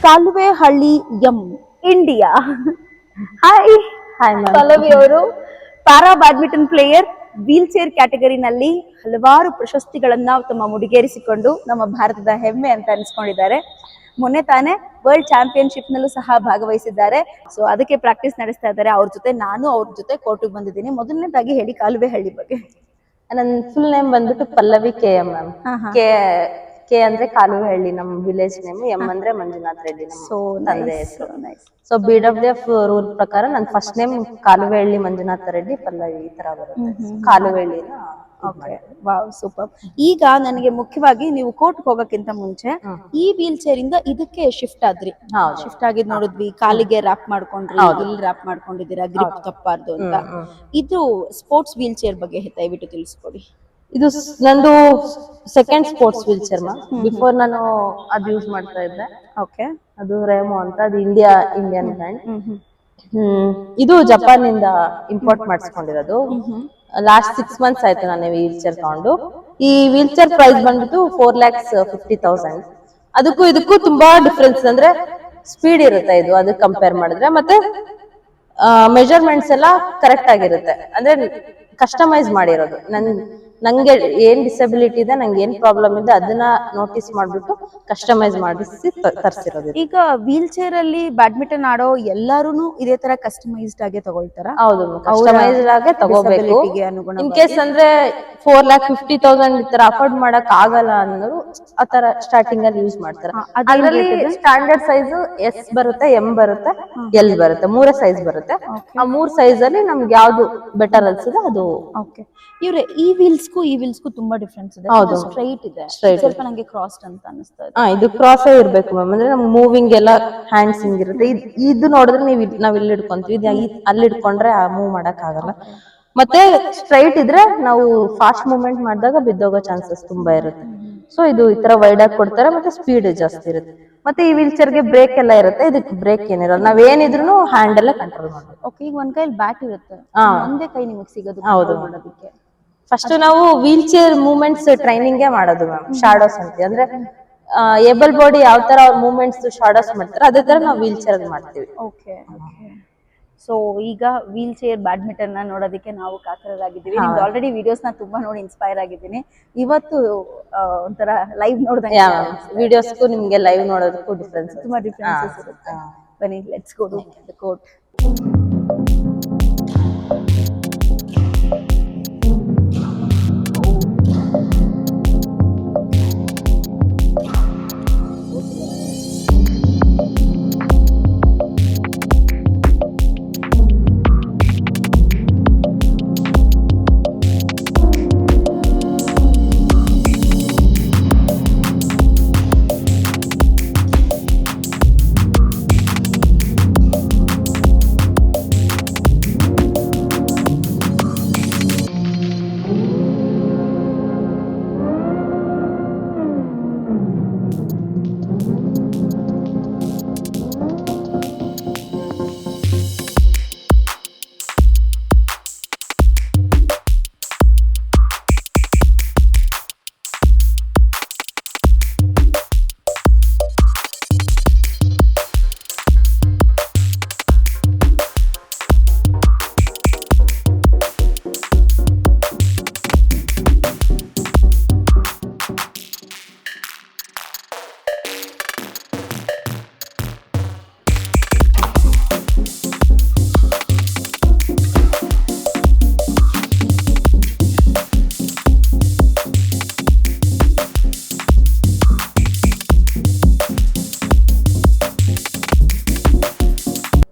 Kaluvehalli M India. Hi Pallavi ಅವರು para badminton player, wheelchair ಕ್ಯಾಟಗರಿನಲ್ಲಿ ಹಲವಾರು ಪ್ರಶಸ್ತಿಗಳನ್ನ ತಮ್ಮ ಮುಡಿಗೇರಿಸಿಕೊಂಡು ನಮ್ಮ ಭಾರತದ ಹೆಮ್ಮೆ ಅಂತ ಅನಿಸ್ಕೊಂಡಿದ್ದಾರೆ. ಮೊನ್ನೆ ತಾನೇ ವರ್ಲ್ಡ್ ಚಾಂಪಿಯನ್ಶಿಪ್ ನಲ್ಲೂ ಸಹ ಭಾಗವಹಿಸಿದ್ದಾರೆ. ಸೊ ಅದಕ್ಕೆ ಪ್ರಾಕ್ಟೀಸ್ ನಡೆಸ್ತಾ ಇದ್ದಾರೆ. ಅವ್ರ ಜೊತೆ ಕೋರ್ಟಿಗೆ ಬಂದಿದ್ದೀನಿ. ಮೊದಲನೇದಾಗಿ ಹೇಳಿ ಕಾಲುವೆಹಳ್ಳಿ ಬಗ್ಗೆ. ನನ್ನ ಫುಲ್ ನೇಮ್ ಬಂದ್ಬಿಟ್ಟು ಪಲ್ಲವಿ KM ಮ್ಯಾಮ್. ಕೆ ಅಂದ್ರೆ ಕಾಲುವೆಹಳ್ಳಿ ನಮ್ಮ ವಿಲೇಜ್ ನೇಮ್, ಎಂ ಅಂದ್ರೆ ಮಂಜುನಾಥ್ ರೆಡ್ಡಿ ನಮ್ಮ ತಂದೆ ಹೆಸರು. ಸೊ BWF ರೂಲ್ ಪ್ರಕಾರ ನನ್ನ ಫಸ್ಟ್ ನೇಮ್ ಕಾಲುವೆಹಳ್ಳಿ ಮಂಜುನಾಥ ರೆಡ್ಡಿ ಪಲ್ಲವಿ ಈ ತರ ಬರುತ್ತೆ. ಕಾಲುವೆಹಳ್ಳಿನ ವಾವ್, ಸೂಪರ್. ಈಗ ನನಗೆ ಮುಖ್ಯವಾಗಿ ನೀವು ಕೋರ್ಟ್ ಹೋಗಕ್ಕಿಂತ ಮುಂಚೆ ಈ ವೀಲ್ ಚೇರ್ ಇಂದ ಇದಕ್ಕೆ ಶಿಫ್ಟ್ ಆದ್ರಿ. ಶಿಫ್ಟ್ ಆಗಿದ್ ನೋಡಿದ್ವಿ, ಕಾಲಿಗೆ ರ್ಯಾಪ್ ಮಾಡ್ಕೊಂಡ್ರಿ, ಇಲ್ಲಿ ರ್ಯಾಪ್ ಮಾಡ್ಕೊಂಡಿದ್ದೀರಾ ಗ್ರಿಪ್ ತಪ್ಪಾರ್ದು ಅಂತ. ಇದು ಸ್ಪೋರ್ಟ್ಸ್ ವೀಲ್ ಚೇರ್ ಬಗ್ಗೆ ದಯವಿಟ್ಟು ತಿಳಿಸ್ಕೊಡಿ. ಇದು ನಂದು second sports wheel chair ma'am. Before ನಾನು ಅದು ಯೂಸ್ ಮಾಡ್ತಾ ಇದ್ದೆ. ಓಕೆ, ಅದು ರೇಮೋ ಅಂತ, ಅದು ಇಂಡಿಯನ್ ಬ್ರ್ಯಾಂಡ್. ಇದು ಜಪಾನ್ ಇಂದ ಇಂಪೋರ್ಟ್ ಮಾಡಿಸ್ಕೊಂಡಿರೋದು. ಲಾಸ್ಟ್ 6 months ಆಯ್ತು ನಾನು ವೀಲ್ ಚೇರ್ ತಗೊಂಡು. ಈ ವೀಲ್ ಚೇರ್ ಪ್ರೈಸ್ ಬಂದ್ಬಿಟ್ಟು 4,50,000. ಅದಕ್ಕೂ ಇದಕ್ಕೂ ತುಂಬಾ ಡಿಫ್ರೆನ್ಸ್ ಅಂದ್ರೆ ಸ್ಪೀಡ್ ಇರುತ್ತೆ ಇದು ಅದಕ್ಕೆ ಕಂಪೇರ್ ಮಾಡಿದ್ರೆ, ಮತ್ತೆ ಮೆಜರ್ಮೆಂಟ್ಸ್ ಎಲ್ಲ ಕರೆಕ್ಟ್ ಆಗಿರುತ್ತೆ. ಅಂದ್ರೆ ಕಸ್ಟಮೈಸ್ ಮಾಡಿರೋದು. ನಂಗೆ ಏನ್ ಡಿಸಬಿಲಿಟಿ ಇದೆ, ನಂಗೆ ಏನ್ ಪ್ರಾಬ್ಲಮ್ ಇದೆ ಅದನ್ನ ನೋಟಿಸ್ ಮಾಡ್ಬಿಟ್ಟು ಕಸ್ಟಮೈಸ್ ಮಾಡಿಸಿ ತರ್ಸಿರೋದು. ಈಗ ವೀಲ್ ಚೇರ್ ಅಲ್ಲಿ ಬ್ಯಾಡ್ಮಿಂಟನ್ ಆಡೋ ಎಲ್ಲಾರು ಇದೇ ತರ ಕಸ್ಟಮೈಸ್ಡ್ ಆಗಿ ತಗೊಳ್ತಾರ? ಹೌದು, ಕಸ್ಟಮೈಸ್ಡ್ ಆಗೇ ತಗೋಬೇಕು. ಇನ್ ಕೇಸ್ ಅಂದ್ರೆ 4,50,000 ಈ ತರ ಅಫೋರ್ಡ್ ಮಾಡಕ್ ಆಗಲ್ಲ ಅನ್ನೋರು ಆತರ ಸ್ಟಾರ್ಟಿಂಗ್ ಅಲ್ಲಿ ಯೂಸ್ ಮಾಡ್ತಾರೆ. ಅದ್ರಲ್ಲಿ ಸ್ಟ್ಯಾಂಡರ್ಡ್ ಸೈಜ್ ಎಸ್ ಬರುತ್ತೆ, ಎಂ ಬರುತ್ತೆ, ಎಲ್ ಬರುತ್ತೆ, 3 ಸೈಜ್ ಬರುತ್ತೆ. ಆ 3 ಸೈಜ್ ಅಲ್ಲಿ ನಮ್ಗೆ ಯಾವ್ದು ಬೆಟರ್ ಅನ್ಸುತ್ತೆ ಅದು. ಇವ್ರೆ ಈ ವೀಲ್ಸ್ಗೂ ತುಂಬಾ ಡಿಫ್ರೆನ್ಸ್ ಇದೆ. ಹೌದು, ಸ್ಟ್ರೈಟ್ ಇದೆ, Straight ಸ್ವಲ್ಪ ನಂಗೆ ಕ್ರಾಸ್ಡ್ ಅಂತ ಅನಿಸ್ತಾ ಇದೆ. ಇದು ಕ್ರಾಸ್ ಇರ್ಬೇಕು ಮ್ಯಾಮ್, ಅಂದ್ರೆ ನಮ್ಗೆ ಮೂವಿಂಗ್ ಎಲ್ಲ ಹ್ಯಾಂಡ್ಸ್ ಹಿಂಗಿರುತ್ತೆ. ಇದು ನೋಡಿದ್ರೆ ನಾವ್ ಇಲ್ಲಿ ಹಿಡ್ಕೊಂತೀವಿ, ಅಲ್ಲಿ ಹಿಡ್ಕೊಂಡ್ರೆ ಮೂವ್ ಮಾಡಕ್ ಆಗಲ್ಲ. ಮತ್ತೆ ಸ್ಟ್ರೈಟ್ ಇದ್ರೆ ನಾವು ಫಾಸ್ಟ್ ಮೂವ್ಮೆಂಟ್ ಮಾಡಿದಾಗ ಬಿದ್ದೋಗೋ ಚಾನ್ಸಸ್ ತುಂಬಾ ಇರುತ್ತೆ. ಸೊ ಇದು ಈ ತರ ವೈಡ್ ಆಗಿ ಕೊಡ್ತಾರೆ, ಮತ್ತೆ ಸ್ಪೀಡ್ ಜಾಸ್ತಿ ಇರುತ್ತೆ. ಮತ್ತೆ ಈ ವೀಲ್ ಚೇರ್ಗೆ ಬ್ರೇಕ್ ಎಲ್ಲ ಇರುತ್ತೆ, ಇದಕ್ಕೆ ಬ್ರೇಕ್ ಏನಿರಲ್ಲ. ನಾವ್ ಏನಿದ್ರು ಹ್ಯಾಂಡ್ ಅಲ್ಲೇ ಕಂಟ್ರೋಲ್ ಮಾಡ್ಬೇಕು. ಓಕೆ, ಈಗ ಒಂದ್ ಕೈಲಿ ಬ್ಯಾಟ್ ಇರುತ್ತೆ, ಒಂದೇ ಕೈ ನಿಮಗೆ ಸಿಗೋದು ಹೌದು ಮಾಡೋದಕ್ಕೆ. ಫಸ್ಟ್ ನಾವು ವೀಲ್ ಚೇರ್ ಮೂವ್ಮೆಂಟ್ಸ್ ಟ್ರೈನಿಂಗ್ ಮಾಡೋದು ಮ್ಯಾಮ್, ಶಾಡೋಸ್ ಅಂತ. ಅಂದ್ರೆ ಏಬಲ್ ಬಾಡಿ ಯಾವ ತರ ಅವ್ರ ಮೂವ್ಮೆಂಟ್ಸ್ ಶಾಡೋಸ್ ಮಾಡ್ತಾರೆ, ಅದೇ ತರ ನಾವು ವೀಲ್ ಚೇರ್ ಮಾಡ್ತೀವಿ. ಓಕೆ. ಸೊ ಈಗ ವೀಲ್ ಚೇರ್ ಬ್ಯಾಡ್ಮಿಂಟನ್ ನ ನೋಡೋದಕ್ಕೆ ನಾವು ಕಾತರರಾಗಿದ್ದೀವಿ. ನಿಮ್ದು ಆಲ್ರೆಡಿ ವಿಡಿಯೋಸ್ ನ ತುಂಬಾ ನೋಡಿ ಇನ್ಸ್ಪೈರ್ ಆಗಿದ್ದೀನಿ. ಇವತ್ತು ಒಂಥರ ಲೈವ್ ನೋಡಿದಂಗೆ. ವಿಡಿಯೋಸ್ಗೂ ನಿಮ್ಗೆ ಲೈವ್ ನೋಡೋದಕ್ಕೂ ಡಿಫ್ರೆನ್ಸ್, ತುಂಬಾ ಡಿಫ್ರೆನ್ಸಸ್ ಇರುತ್ತೆ. ಬನ್ನಿ, let's go to the court.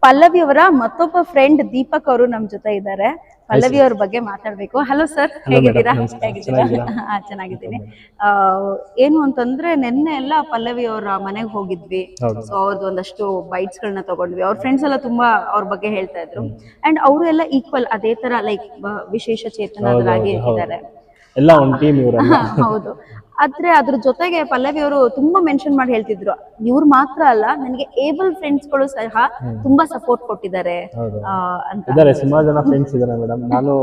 Pallavi ಅವರ ಮತ್ತೊಬ್ಬ ಫ್ರೆಂಡ್ ದೀಪಕ್ ಅವರು ನಮ್ ಜೊತೆ ಇದ್ದಾರೆ. ಪಲ್ಲವಿ ಅವ್ರ ಬಗ್ಗೆ ಮಾತಾಡ್ಬೇಕು. ಹಲೋ ಸರ್, ಹೇಗಿದ್ದೀರಾ? ಚೆನ್ನಾಗಿದ್ದೀನಿ. ಏನು ಅಂತಂದ್ರೆ ನಿನ್ನೆ ಎಲ್ಲ ಪಲ್ಲವಿ ಅವರ ಮನೆಗೆ ಹೋಗಿದ್ವಿ. ಸೊ ಅವ್ರದ್ದು ಒಂದಷ್ಟು ಬೈಟ್ಸ್ ಗಳನ್ನ ತಗೊಂಡ್ವಿ. ಅವ್ರ ಫ್ರೆಂಡ್ಸ್ ಎಲ್ಲ ತುಂಬಾ ಅವ್ರ ಬಗ್ಗೆ ಹೇಳ್ತಾ ಇದ್ರು. ಅಂಡ್ ಅವರು ಎಲ್ಲ ಈಕ್ವಲ್ ಅದೇ ತರ ಲೈಕ್ ವಿಶೇಷ ಚೇತನರಾಗಿ ಇದ್ದಾರೆ. ಹೌದು. ಆದ್ರೆ ಅದ್ರ ಜೊತೆಗೆ ಪಲ್ಲವಿ ಅವರು ತುಂಬಾ ಮೆನ್ಷನ್ ಮಾಡಿ ಹೇಳ್ತಿದ್ರು, ಇವ್ರು ಮಾತ್ರ ಅಲ್ಲ, ನನಗೆ ಏಬಲ್ ಫ್ರೆಂಡ್ಸ್ ಗಳು ಸಹ ತುಂಬಾ ಸಪೋರ್ಟ್ ಕೊಟ್ಟಿದ್ದಾರೆ ಅಂತ. ಸುಮಾರು ಜನ ಫ್ರೆಂಡ್ಸ್ ಇದಾರೆ ಮೇಡಮ್. ನಾನು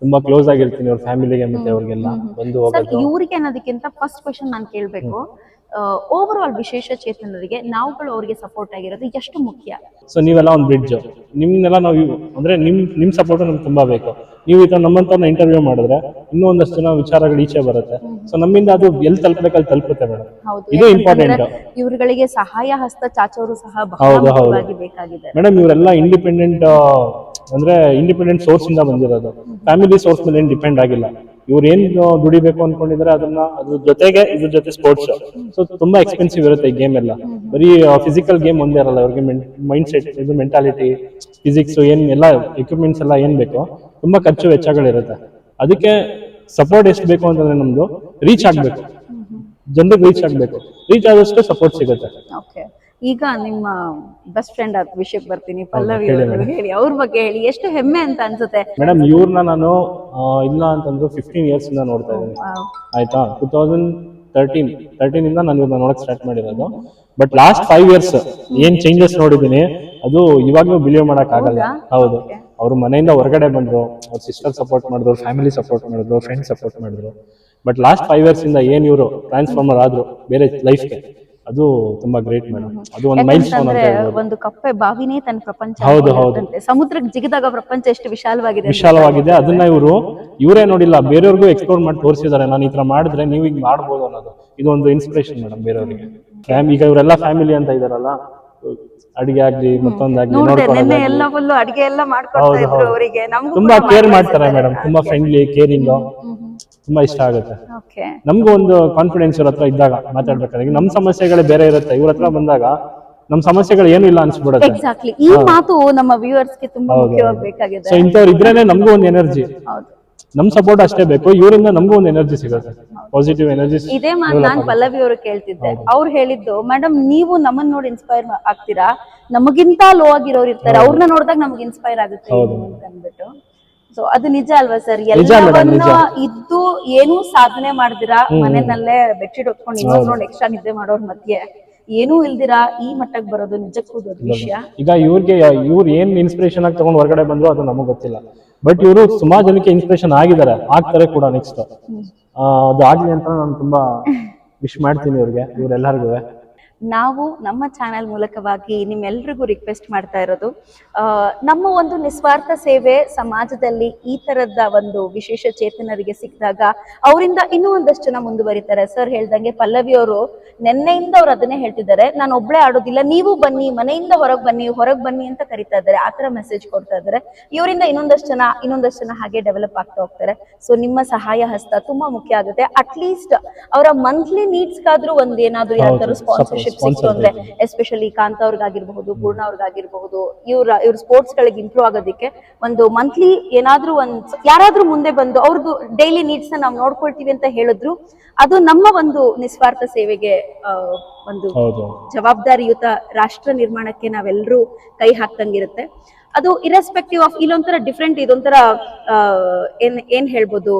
ತುಂಬಾ ಕ್ಲೋಸ್ ಆಗಿರ್ತೀನಿ ಅವ್ರ ಫ್ಯಾಮಿಲಿಗೆ ಮತ್ತೆ ಅವ್ರಿಗೆಲ್ಲ ಬಂದು ಹೋಗೋದು. ಇವ್ರಿಗೆ ಅನ್ನೋದಕ್ಕಿಂತ ಫಸ್ಟ್ ಕ್ವೆಶ್ಚನ್ ನಾನು ಕೇಳ್ಬೇಕು, ಓವರ್ ಆಲ್ ವಿಶೇಷ ಚೇತನರಿಗೆ ನಾವುಗಳು ಅವ್ರಿಗೆ ಸಪೋರ್ಟ್ ಆಗಿರೋದು ಎಷ್ಟು ಮುಖ್ಯ? ಸೊ ನೀವೆಲ್ಲ ಒಂದು ಬ್ರಿಡ್ಜ್, ನಿಮ್ನೆಲ್ಲ ನಾವು ಅಂದ್ರೆ ನಿಮ್ ಸಪೋರ್ಟ್ ನಮ್ಗೆ ತುಂಬಾ ಬೇಕು. ನೀವು ಈ ತರ ನಮ್ಮಂತವ್ರನ್ನ ಇಂಟರ್ವ್ಯೂ ಮಾಡಿದ್ರೆ ಇನ್ನೂ ಒಂದಷ್ಟು ಜನ ವಿಚಾರಗಳು ಈಚೆ ಬರುತ್ತೆ. ಸೊ ನಮ್ಮಿಂದ ಅದು ಎಲ್ಲಿ ತಲುಪಬೇಕು ಅಲ್ಲಿ ತಲುಪುತ್ತೆ ಮೇಡಮ್. ಇದು ಇಂಪಾರ್ಟೆಂಟ್. ಇವ್ರುಗಳಿಗೆ ಸಹಾಯ ಹಸ್ತ ಚಾಚೋರು ಸಹ ಬಹಳ ಬೇಕಾಗಿದೆ ಮೇಡಮ್. ಇವರೆಲ್ಲ ಇಂಡಿಪೆಂಡೆಂಟ್, ಅಂದ್ರೆ ಇಂಡಿಪೆಂಡೆಂಟ್ ಸೋರ್ಸ್ ಇಂದ ಬಂದಿರೋದು. ಫ್ಯಾಮಿಲಿ ಸೋರ್ಸ್ ಮೇಲೆ ಏನ್ ಡಿಪೆಂಡ್ ಆಗಿಲ್ಲ. ಇವ್ರು ಏನ್ ದುಡಿಬೇಕು ಅನ್ಕೊಂಡಿದ್ರೆ ಅದನ್ನ ಅದ್ರ ಜೊತೆಗೆ ಇದ್ರ ಜೊತೆ ಸ್ಪೋರ್ಟ್ಸ್. ಸೊ ತುಂಬಾ ಎಕ್ಸ್ಪೆನ್ಸಿವ್ ಇರುತ್ತೆ ಈ ಗೇಮ್ ಎಲ್ಲ. ಬರೀ ಫಿಸಿಕಲ್ ಗೇಮ್ ಒಂದೇ ಇರಲ್ಲ, ಅವ್ರಿಗೆ ಮೈಂಡ್ ಸೆಟ್, ಇದು ಮೆಂಟಾಲಿಟಿ, ಫಿಸಿಕ್ಸ್ ಏನ್ ಎಲ್ಲ ಎಕ್ವಿಪ್ಮೆಂಟ್ಸ್ ಎಲ್ಲ ಏನ್ ಬೇಕೋ ತುಂಬಾ ಖರ್ಚು ವೆಚ್ಚಗಳಿರುತ್ತೆ. ಅದಕ್ಕೆ ಸಪೋರ್ಟ್ ಎಷ್ಟು ಬೇಕು ಅಂತಂದ್ರೆ ನಮ್ದು ರೀಚ್ ಆಗ್ಬೇಕು, ಜನರಿಗೆ ರೀಚ್ ಆಗ್ಬೇಕು. ರೀಚ್ ಆದಷ್ಟು ಸಪೋರ್ಟ್ ಸಿಗುತ್ತೆ. ಈಗ ನಿಮ್ಮ ಬೆಸ್ಟ್ ಫ್ರೆಂಡ್ ಆದ ವಿಷಯಕ್ಕೆ ಬರ್ತೀನಿ. ಪಲ್ಲವಿ ಅವರು ಹೇಳಿ, ಅವ್ರ ಬಗ್ಗೆ ಹೇಳಿ, ಎಷ್ಟು ಹೆಮ್ಮೆ ಅಂತ ಅನ್ಸುತ್ತೆ ಮೇಡಮ್. ಇವ್ರನ್ನ ನಾನು ಇಲ್ಲ ಅಂತಂದ್ರು 15 years ಇಂದ ನೋಡ್ತಾ ಇದ್ದೀನಿ. ಆಯ್ತಾ, 2013 ಇಂದ ನಾನು ಇವ್ರನ್ನ ನೋಡಕ್ ಸ್ಟಾರ್ಟ್ ಮಾಡಿರೋದು. ಬಟ್ ಲಾಸ್ಟ್ 5 years ಏನ್ ಚೇಂಜಸ್ ನೋಡಿದೀನಿ ಅದು ಇವಾಗ್ಲೂ ಬಿಲೀವ್ ಮಾಡಕ್ ಆಗಲ್ಲ. ಹೌದು, ಅವ್ರ ಮನೆಯಿಂದ ಹೊರಗಡೆ ಬಂದ್ರು, ಅವ್ರ ಸಿಸ್ಟರ್ ಸಪೋರ್ಟ್ ಮಾಡಿದ್ರು, ಫ್ಯಾಮಿಲಿ ಸಪೋರ್ಟ್ ಮಾಡಿದ್ರು, ಫ್ರೆಂಡ್ಸ್ ಸಪೋರ್ಟ್ ಮಾಡಿದ್ರು. ಬಟ್ ಲಾಸ್ಟ್ 5 years ಇಂದ ಏನ್ ಇವರು ಟ್ರಾನ್ಸ್ಫಾರ್ಮರ್ ಆದ್ರು ಬೇರೆ ಲೈಫ್ಗೆ, ಅದು ತುಂಬಾ ಗ್ರೇಟ್ ಮೇಡಮ್. ಅದು ಒಂದು ಮೈಲ್ ಸ್ಟೋನ್ ಅಂತ ಯಾಕಂತಂದ್ರೆ ಹೇಳ್ಬೋದು. ಒಂದು ಕಪ್ಪೆ ಬಾವಿನೇ ತನ್ನ ಪ್ರಪಂಚ ಹೌದು, ಅನ್ಕೊಂಡಿರುತ್ತಂತೆ. ಸಮುದ್ರಕ್ಕೆ ಜಿಗಿದಾಗ ಪ್ರಪಂಚ ಎಷ್ಟು ವಿಶಾಲವಾಗಿದೆ ಅಂತ ವಿಶಾಲವಾಗಿದೆ. ಅದನ್ನ ಇವರೇ ನೋಡಿಲ್ಲ, ಬೇರೆಯವ್ರಿಗೂ ಎಕ್ಸ್ಪ್ಲೋರ್ ಮಾಡಿ ತೋರಿಸಿದ್ದಾರೆ. ನಾನು ಈ ತರ ಮಾಡಿದ್ರೆ ನೀವು ಈಗ ಮಾಡ್ಬೋದು ಅನ್ನೋದು. ಇದು ಒಂದು ಇನ್ಸ್ಪಿರೇಷನ್ ಮೇಡಮ್ ಬೇರೆಯವರಿಗೆ. ಈಗ ಇವರೆಲ್ಲ ಫ್ಯಾಮಿಲಿ ಅಂತ ಇದಾರಲ್ಲ, ಅಡಿಗೆ ಆಗ್ಲಿ ಮತ್ತೊಂದಾಗ್ಲಿ ನೋಡ್ದೆ ನಿನ್ನೆ ನೋಡ್ಕೊಳ್ಳೋದಾಗ್ಲಿ ಎಲ್ಲ ಫುಲ್ ಅಡಿಗೆ ಎಲ್ಲ ಮಾಡ್ಕೊಡ್ತಾ ಹೌದು, ಇದ್ರು ಹೌದು. ಅವರಿಗೆ. ನಮ್ಗೂ ತುಂಬಾ ಕೂಡ ಕೇರ್ ಮಾಡಿ ಮಾಡ್ತಾರೆ ಕಳ್ಸಿದ್ದಾರೆ. ಮೇಡಮ್. ತುಂಬಾ ಫ್ರೆಂಡ್ಲಿ, ಕೇರಿಂಗ್, ತುಂಬಾ ಇಷ್ಟ ಆಗುತ್ತೆ. Okay. ನಮ್ಗೂ ಒಂದು ಕಾನ್ಫಿಡೆನ್ಸ್ ಇವ್ರ ಹತ್ರ ಇದ್ದಾಗ ಮಾತಾಡ್ಬೇಕಾದ್ರೆ. ಈಗ ನಮ್ ಸಮಸ್ಯೆಗಳೇ ಬೇರೆ ಇರುತ್ತೆ, ಇವ್ರ ಹತ್ರ ಬಂದಾಗ ನಮ್ ಸಮಸ್ಯೆಗಳು ಏನು ಇಲ್ಲ ಅನ್ಸ್ಬಿಡುತ್ತೆ. ಎಕ್ಸಾಕ್ಟ್ಲಿ. ಈ ಮಾತು ನಮ್ಮ ವ್ಯೂವರ್ಸ್ ಗೆ ತುಂಬಾ ಹೌದು, ಮುಖ್ಯವಾಗಿ ಬೇಕಾಗಿದೆ. ಸೊ ಇಂಥವ್ರು ಇದ್ರೇನೆ ನಮ್ಗೂ ಒಂದು ಎನರ್ಜಿ. ಹೌದು. ನಮ್ ಸಪೋರ್ಟ್ ಅಷ್ಟೇ ಬೇಕು, ಇವರಿಂದ ನಮಗೂ ಒಂದು ಎನರ್ಜಿ ಸಿಗುತ್ತೆ, ಪಾಸಿಟಿವ್ ಎನರ್ಜಿ. ಇದೇ ಮಾತು ನಾನು ಪಲ್ಲವಿ ಅವರು ಕೇಳ್ತಿದ್ದೆ. ಅವ್ರು ಹೇಳಿದ್ದು, ಮೇಡಮ್ ನೀವು ನಮ್ಮನ್ನ ನೋಡಿ ಇನ್ಸ್ಪೈರ್ ಆಗ್ತೀರಾ, ನಮಗಿಂತ ಲೋ ಆಗಿರೋರು ಇರ್ತಾರೆ, ಅವ್ರನ್ನ ನೋಡಿದಾಗ ನಮ್ಗೆ ಇನ್ಸ್ಪೈರ್ ಆಗುತ್ತೆ ಅಂತ ಅಂದ್ಬಿಟ್ಟು. ಸೊ ಅದು ನಿಜ ಅಲ್ವಾ ಸರ್? ಎಲ್ಲವನ್ನ ಇದ್ದು ಏನೂ ಸಾಧನೆ ಮಾಡ್ದಿರಾ, ಮನೆಯಲ್ಲೇ ಬೆಡ್ಶೀಟ್ ಹೊತ್ಕೊಂಡು ಇನ್ನೊಂದು ಎಕ್ಸ್ಟ್ರಾ ನಿದ್ದೆ ಮಾಡೋರ್ ಮಧ್ಯೆ ಏನೂ ಇಲ್ದಿರಾ ಈ ಮಟ್ಟಕ್ಕೆ ಬರೋದು ನಿಜಕ್ಕೂ ದೊಡ್ಡ ವಿಷಯ. ಈಗ ಇವ್ರು ಏನ್ ಇನ್ಸ್ಪಿರೇಷನ್ ಆಗಿ ತಗೊಂಡು ಹೊರಗಡೆ ಬಂದ್ರು ಅದು ನಮಗ್ ಗೊತ್ತಿಲ್ಲ. ಬಟ್ ಇವರು ಸುಮಾರು ಜನಕ್ಕೆ ಇನ್ಸ್ಪಿರೇಷನ್ ಆಗಿದ್ದಾರೆ, ಆಗ್ತಾರೆ ಕೂಡ ನೆಕ್ಸ್ಟ್. ಅದು ಆಗ್ಲಿ ಅಂತ ನಾನು ತುಂಬಾ ವಿಶ್ ಮಾಡ್ತೀನಿ ಇವ್ರಿಗೆ, ಇವರೆಲ್ಲರಿಗೂ. ನಾವು ನಮ್ಮ ಚಾನೆಲ್ ಮೂಲಕವಾಗಿ ನಿಮ್ಮೆಲ್ರಿಗೂ ರಿಕ್ವೆಸ್ಟ್ ಮಾಡ್ತಾ ಇರೋದು, ನಮ್ಮ ಒಂದು ನಿಸ್ವಾರ್ಥ ಸೇವೆ ಸಮಾಜದಲ್ಲಿ ಈ ತರದ ಒಂದು ವಿಶೇಷ ಚೇತನರಿಗೆ ಸಿಕ್ಕಿದಾಗ ಅವರಿಂದ ಇನ್ನೂ ಒಂದಷ್ಟು ಜನ ಮುಂದುವರಿತಾರೆ. ಸರ್ ಹೇಳ್ದಂಗೆ ಪಲ್ಲವಿ ಅವರು ನಿನ್ನೆಯಿಂದ ಅವ್ರು ಅದನ್ನೇ ಹೇಳ್ತಿದ್ದಾರೆ, ನಾನು ಒಬ್ಳೆ ಆಡೋದಿಲ್ಲ, ನೀವು ಬನ್ನಿ, ಮನೆಯಿಂದ ಹೊರಗೆ ಬನ್ನಿ ಅಂತ ಕರಿತಾ ಇದ್ದಾರೆ. ಆತರ ಮೆಸೇಜ್ ಕೊಡ್ತಾ ಇದ್ದಾರೆ. ಇವರಿಂದ ಇನ್ನೊಂದಷ್ಟು ಜನ ಹಾಗೆ ಡೆವಲಪ್ ಆಗ್ತಾ ಹೋಗ್ತಾರೆ. ಸೊ ನಿಮ್ಮ ಸಹಾಯ ಹಸ್ತ ತುಂಬಾ ಮುಖ್ಯ ಆಗುತ್ತೆ. ಅಟ್ಲೀಸ್ಟ್ ಅವರ ಮಂತ್ಲಿ ನೀಡ್ಸ್ಗಾದ್ರೂ ಒಂದೇನಾದ್ರೂ ಯಾವ್ದಾದ್ರು ಸ್ಪಾನ್ಸರ್ಶಿಪ್ ಸಿಕ್ತು ಅಂದ್ರೆ, ಎಸ್ಪೆಷಲಿ ಕಾಂತ ಅವ್ರಿಗಾಗಿರ್ಬಹುದು, ಪೂರ್ಣ ಅವ್ರಿಗಾಗಿರ್ಬಹುದು, ಇವ್ರ ಸ್ಪೋರ್ಟ್ಸ್ ಗಳಿಗೆ ಇಂಪ್ರೂವ್ ಆಗೋದಕ್ಕೆ ಒಂದು ಮಂತ್ಲಿ ಏನಾದ್ರೂ ಯಾರಾದ್ರೂ ಮುಂದೆ ಬಂದು ಅವ್ರದ್ದು ಡೈಲಿ ನೀಡ್ಸ್ ನಾವು ನೋಡ್ಕೊಳ್ತೀವಿ ಅಂತ ಹೇಳಿದ್ರು, ಅದು ನಮ್ಮ ಒಂದು ನಿಸ್ವಾರ್ಥ ಸೇವೆಗೆ ಒಂದು ಜವಾಬ್ದಾರಿಯುತ ರಾಷ್ಟ್ರ ನಿರ್ಮಾಣಕ್ಕೆ ನಾವೆಲ್ಲರೂ ಕೈ ಹಾಕ್ದಂಗಿರುತ್ತೆ. ಅದು ಇರೆಸ್ಪೆಕ್ಟಿವ್ ಆಫ್ ಇಲ್ಲೊಂಥರ ಡಿಫ್ರೆಂಟ್, ಇದೊಂಥರ ಏನ್ ಹೇಳ್ಬೋದು,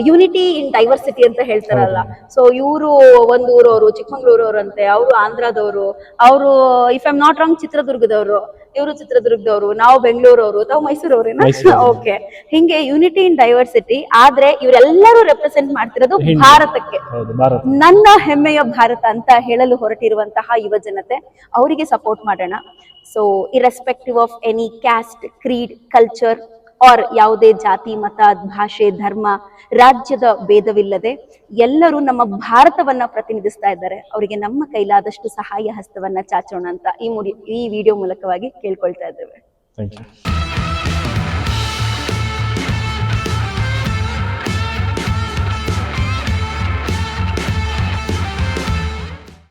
ಯೂನಿಟಿ ಇನ್ ಡೈವರ್ಸಿಟಿ ಅಂತ ಹೇಳ್ತಾರಲ್ಲ. ಸೊ ಇವರು ಒಂದು ಊರವರು, ಚಿಕ್ಕಮಂಗ್ಳೂರವ್ರು ಅಂತೆ, ಅವರು ಆಂಧ್ರದವರು, ಅವರು if I am not wrong ಚಿತ್ರದುರ್ಗದವರು, ಇವರು ಚಿತ್ರದುರ್ಗದವರು, ನಾವು ಬೆಂಗಳೂರವರು, ತಾವು ಮೈಸೂರವ್ರೇನಾ? ಓಕೆ. ಹಿಂಗೆ ಯೂನಿಟಿ ಇನ್ ಡೈವರ್ಸಿಟಿ. ಆದ್ರೆ ಇವರೆಲ್ಲರೂ ರೆಪ್ರೆಸೆಂಟ್ ಮಾಡ್ತಿರೋದು ಭಾರತಕ್ಕೆ, ನನ್ನ ಹೆಮ್ಮೆಯ ಭಾರತ ಅಂತ ಹೇಳಲು ಹೊರಟಿರುವಂತಹ ಯುವ ಜನತೆ. ಅವರಿಗೆ ಸಪೋರ್ಟ್ ಮಾಡೋಣ. So irrespective of any caste, creed, culture or ಯಾವುದೇ ಜಾತಿ, ಮತ, ಭಾಷೆ, ಧರ್ಮ, ರಾಜ್ಯದ ಭೇದವಿಲ್ಲದೆ ಎಲ್ಲರೂ ನಮ್ಮ ಭಾರತವನ್ನ ಪ್ರತಿನಿಧಿಸ್ತಾ ಇದ್ದಾರೆ. ಅವರಿಗೆ ನಮ್ಮ ಕೈಲಾದಷ್ಟು ಸಹಾಯ ಹಸ್ತವನ್ನ ಚಾಚೋಣ ಅಂತ ಈ ವಿಡಿಯೋ ಮೂಲಕವಾಗಿ ಕೇಳ್ಕೊಳ್ತಾ ಇದ್ದೇವೆ. Thank you.